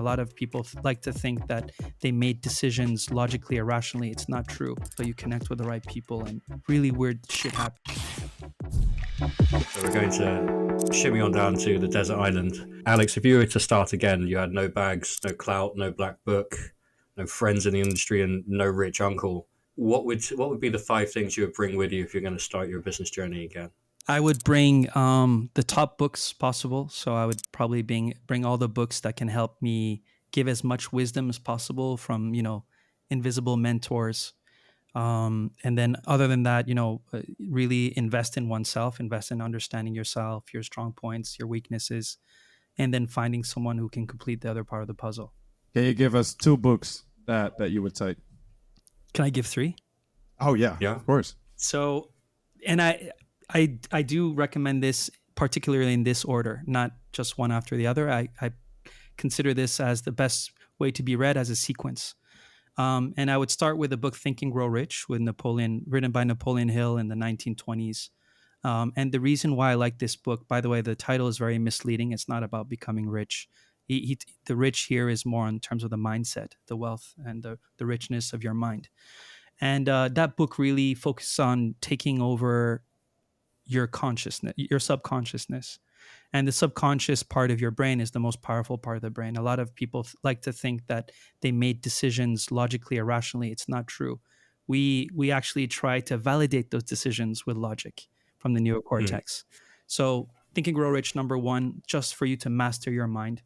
A lot of people like to think that they made decisions logically or rationally. It's not true. So you connect with the right people and really weird shit happens. So we're going to shimmy on down to the desert island. Alex, if you were to start again, you had no bags, no clout, no black book, no friends in the industry, and no rich uncle. What would be the 5 things you would bring with you if you're going to start your business journey again? I would bring the top books possible. So I would probably bring all the books that can help me give as much wisdom as possible from, invisible mentors. And then other than that, really invest in oneself, invest in understanding yourself, your strong points, your weaknesses, and then finding someone who can complete the other part of the puzzle. Can you give us 2 books that you would cite? Can I give 3? Oh, yeah, of course. So, and I do recommend this particularly in this order, not just one after the other. I consider this as the best way to be read as a sequence. And I would start with the book Think and Grow Rich with Napoleon, written by Napoleon Hill in the 1920s. And the reason why I like this book, by the way, the title is very misleading. It's not about becoming rich. The rich here is more in terms of the mindset, the wealth, and the richness of your mind. And that book really focuses on taking over your consciousness, your subconsciousness. And the subconscious part of your brain is the most powerful part of the brain. A lot of people like to think that they made decisions logically or rationally. It's not true. We actually try to validate those decisions with logic from the neocortex. So Think and Grow Rich, number 1, just for you to master your mind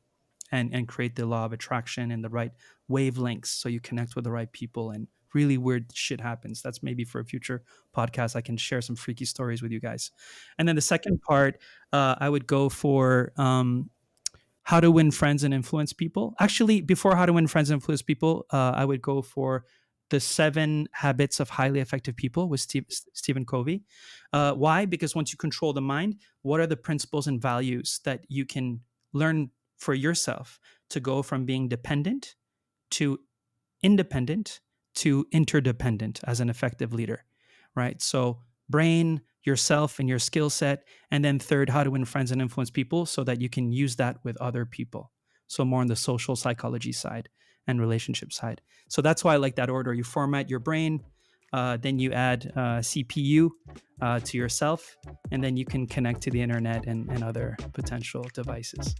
and create the law of attraction and the right wavelengths so you connect with the right people and really weird shit happens. That's maybe for a future podcast. I can share some freaky stories with you guys. And then the second part, I would go for How to Win Friends and Influence People. Actually, before How to Win Friends and Influence People, I would go for The 7 Habits of Highly Effective People with Stephen Covey. Why? Because once you control the mind, what are the principles and values that you can learn for yourself to go from being dependent to independent to interdependent as an effective leader, right? So brain, yourself, and your skill set. And then third, how to win friends and influence people so that you can use that with other people. So more on the social psychology side and relationship side. So that's why I like that order. You format your brain, then you add CPU to yourself, and then you can connect to the internet and other potential devices.